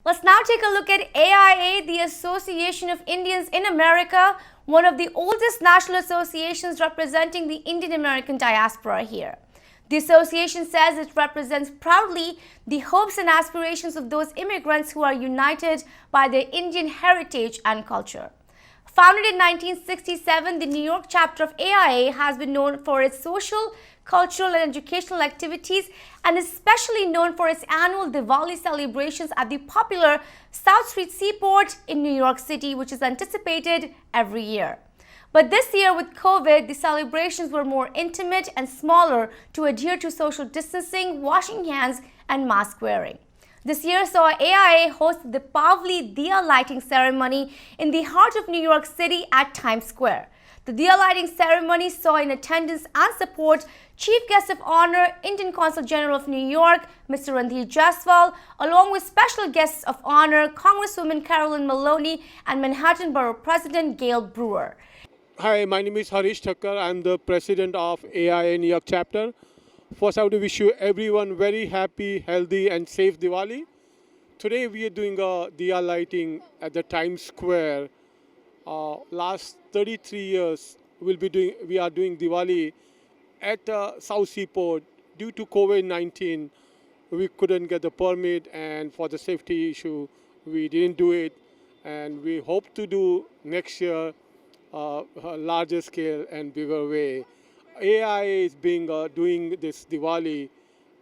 Let's now take a look at AIA, the Association of Indians in America, one of the oldest national associations representing the Indian American diaspora here. The association says it represents proudly the hopes and aspirations of those immigrants who are united by their Indian heritage and culture. Founded in 1967, the New York chapter of AIA has been known for its social, cultural and educational activities and is especially known for its annual Diwali celebrations at the popular South Street Seaport in New York City, which is anticipated every year. But this year with COVID, the celebrations were more intimate and smaller to adhere to social distancing, washing hands and mask wearing. This year saw AIA host the Pavli Diya lighting ceremony in the heart of New York City at Times Square. The Diya lighting ceremony saw in attendance and support Chief Guest of Honor, Indian Consul General of New York, Mr. Randhir Jaiswal, along with special guests of honor, Congresswoman Carolyn Maloney and Manhattan Borough President Gail Brewer. Hi, my name is Harish Thakkar. I'm the president of AIA New York chapter. First, I want to wish you everyone very happy, healthy, and safe Diwali. Today, we are doing a Diya lighting at the Times Square. Last 33 years, we are doing Diwali at South Seaport. Due to COVID-19, we couldn't get the permit, and for the safety issue, we didn't do it. And we hope to do next year a larger scale and bigger way. AIA is doing this Diwali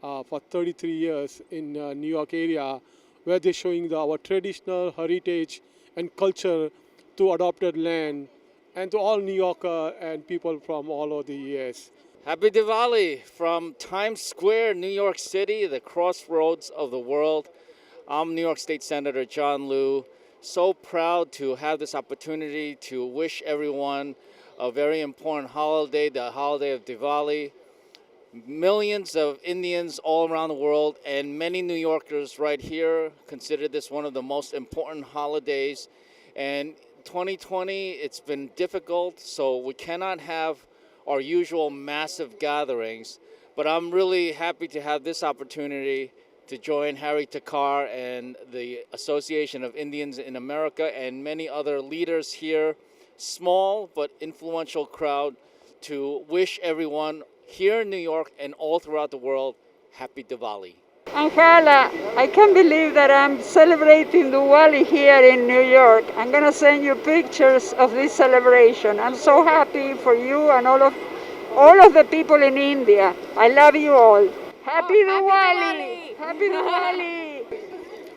for 33 years in New York area, where they're showing our traditional heritage and culture to adopted land and to all New Yorker and people from all over the US. Happy Diwali from Times Square, New York City, the crossroads of the world. I'm New York State Senator John Liu. So proud to have this opportunity to wish everyone a very important holiday, the holiday of Diwali. Millions of Indians all around the world and many New Yorkers right here consider this one of the most important holidays. And 2020, it's been difficult, so we cannot have our usual massive gatherings. But I'm really happy to have this opportunity to join Harry Thakkar and the Association of Indians in America and many other leaders here, small but influential crowd, to wish everyone here in New York and all throughout the world Happy Diwali. Angela, I can't believe that I'm celebrating Diwali here in New York. I'm going to send you pictures of this celebration. I'm so happy for you and all of the people in India. I love you all. Happy Diwali! Happy Diwali!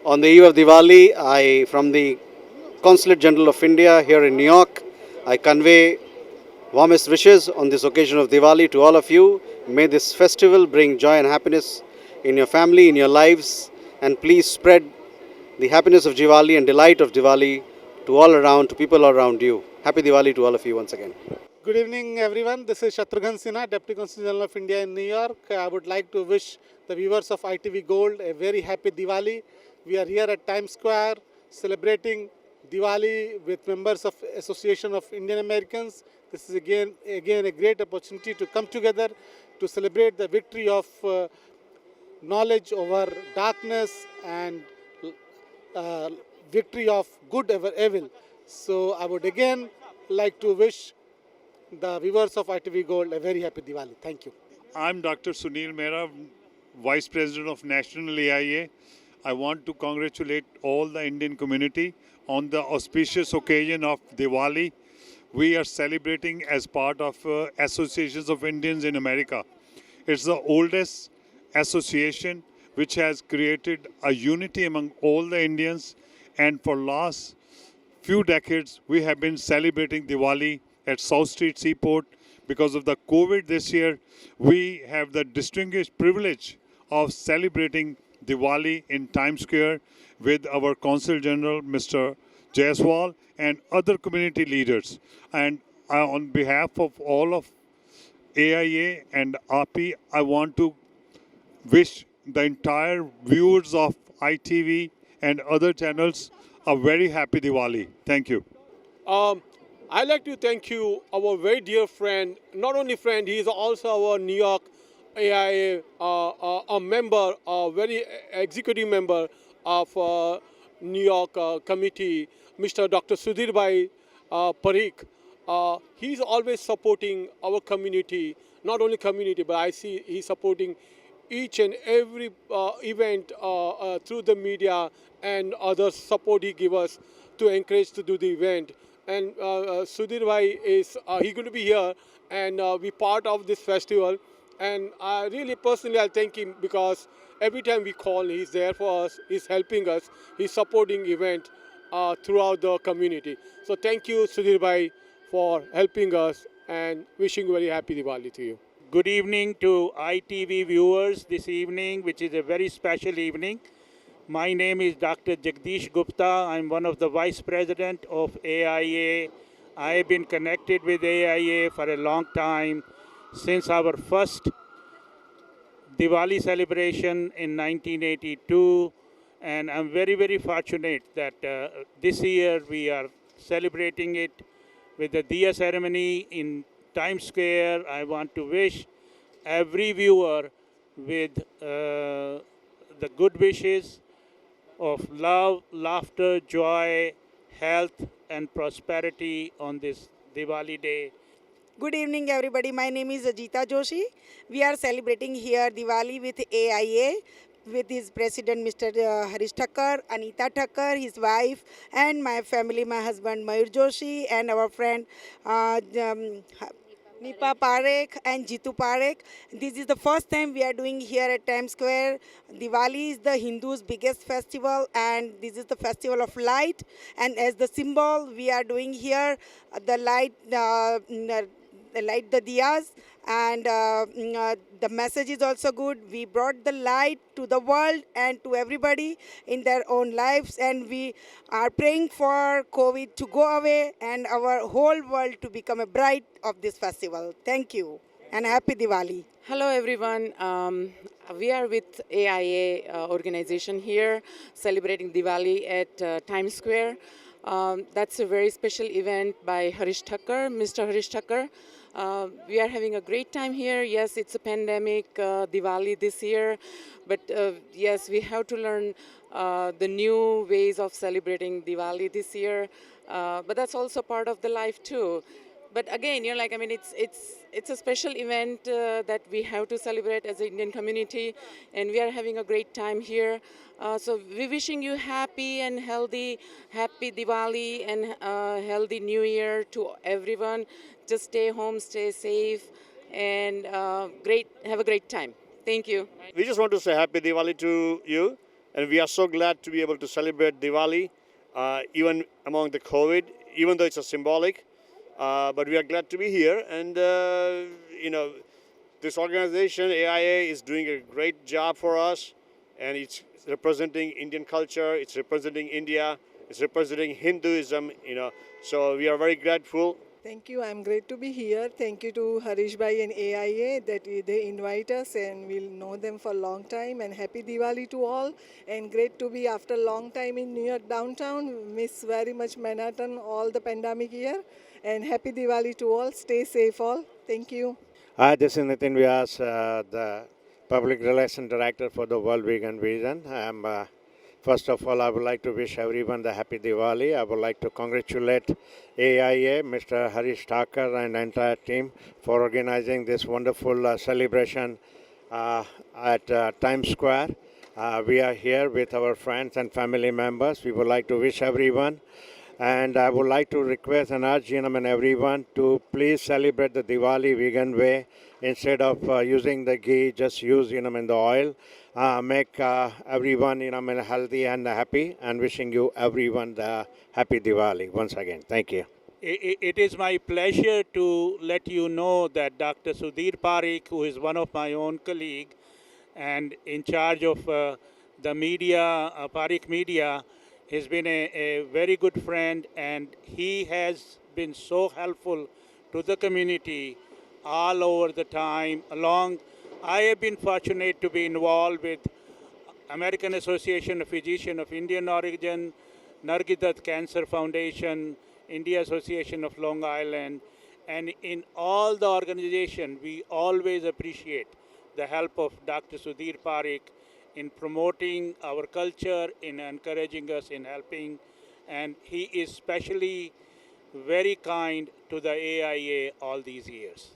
On the eve of Diwali, from the Consulate General of India here in New York, I convey warmest wishes on this occasion of Diwali to all of you. May this festival bring joy and happiness in your family, in your lives, and please spread the happiness of Diwali and delight of Diwali to all around, to people around you. Happy Diwali to all of you once again. Good evening, everyone. This is Shatrughan Sinha, Deputy Consul General of India in New York. I would like to wish the viewers of ITV Gold a very happy Diwali. We are here at Times Square celebrating Diwali with members of Association of Indian Americans. This is again a great opportunity to come together to celebrate the victory of knowledge over darkness and victory of good over evil. So I would again like to wish the viewers of ITV Gold a very happy Diwali. Thank you. I'm Dr. Sunil Mehra, Vice President of National AIA. I want to congratulate all the Indian community on the auspicious occasion of Diwali. We are celebrating as part of Associations of Indians in America. It's the oldest association which has created a unity among all the Indians, and for last few decades we have been celebrating Diwali at South Street Seaport. Because of the COVID this year, we have the distinguished privilege of celebrating Diwali in Times Square with our Consul General, Mr. Jaiswal, and other community leaders. And on behalf of all of AIA and API, I want to wish the entire viewers of ITV and other channels a very happy Diwali. Thank you. I'd like to thank you, our very dear friend, not only friend, he is also our New York AIA a member, a very executive member of New York committee, Mr. Dr. Sudhir Bhai Parikh. He's always supporting our community, not only community, but I see he's supporting each and every event through the media and other support he give us to encourage to do the event. And Sudhir Bhai is he going to be here and be part of this festival. And really personally, I'll thank him because every time we call, he's there for us. He's helping us. He's supporting event throughout the community. So thank you, Sudhir Bhai, for helping us and wishing very happy Diwali to you. Good evening to ITV viewers this evening, which is a very special evening. My name is Dr. Jagdish Gupta. I'm one of the Vice President of AIA. I have been connected with AIA for a long time, since our first Diwali celebration in 1982. And I'm very, very fortunate that this year we are celebrating it with the Diya ceremony in Times Square. I want to wish every viewer with the good wishes of love, laughter, joy, health, and prosperity on this Diwali day. Good evening, everybody. My name is Ajita Joshi. We are celebrating here Diwali with AIA, with his president, Mr. Harish Thakkar, Anita Thakkar, his wife, and my family, my husband, Mayur Joshi, and our friend, Nipa Parekh and Jitu Parekh. This is the first time we are doing here at Times Square. Diwali is the Hindus' biggest festival, and this is the festival of light. And as the symbol, we are doing here the light, the diyas, and the message is also good. We brought the light to the world and to everybody in their own lives, and we are praying for COVID to go away and our whole world to become a bright of this festival. Thank you and happy Diwali. Hello everyone. We are with AIA organization here celebrating Diwali at Times Square. That's a very special event by Harish Thakkar, Mr. Harish Thakkar. We are having a great time here. Yes, it's a pandemic Diwali this year, but yes, we have to learn the new ways of celebrating Diwali this year. But that's also part of the life too. But again, it's a special event that we have to celebrate as an Indian community, and we are having a great time here. So we're wishing you happy and healthy, happy Diwali and healthy New Year to everyone. Just stay home, stay safe, and have a great time. Thank you. We just want to say happy Diwali to you, and we are so glad to be able to celebrate Diwali, even among the COVID, even though it's a symbolic. But we are glad to be here, and this organization AIA is doing a great job for us, and it's representing Indian culture, it's representing India, it's representing Hinduism. So we are very grateful. Thank you. I'm great to be here. Thank you to Harish Bhai and AIA that they invite us, and we'll know them for a long time. And happy Diwali to all. And great to be after a long time in New York downtown. Miss very much Manhattan all the pandemic year. And happy Diwali to all. Stay safe all. Thank you. Hi, this is Nitin Vyas, the Public Relations Director for the World Vegan Vision. First of all, I would like to wish everyone the happy Diwali. I would like to congratulate AIA, Mr. Harish Thakkar and the entire team for organizing this wonderful celebration at Times Square. We are here with our friends and family members. We would like to wish everyone. And I would like to request and urge everyone to please celebrate the Diwali vegan way. Instead of using the ghee, just use the oil. Make everyone healthy and happy, and wishing you everyone the happy Diwali once again. Thank you. It is my pleasure to let you know that Dr. Sudhir Parikh, who is one of my own colleague and in charge of the media, Parikh Media, has been a very good friend, and he has been so helpful to the community all over the time. I have been fortunate to be involved with American Association of Physicians of Indian Origin, Nargidat Cancer Foundation, India Association of Long Island, and in all the organization, we always appreciate the help of Dr. Sudhir Parikh in promoting our culture, in encouraging us, in helping. And he is especially very kind to the AIA all these years.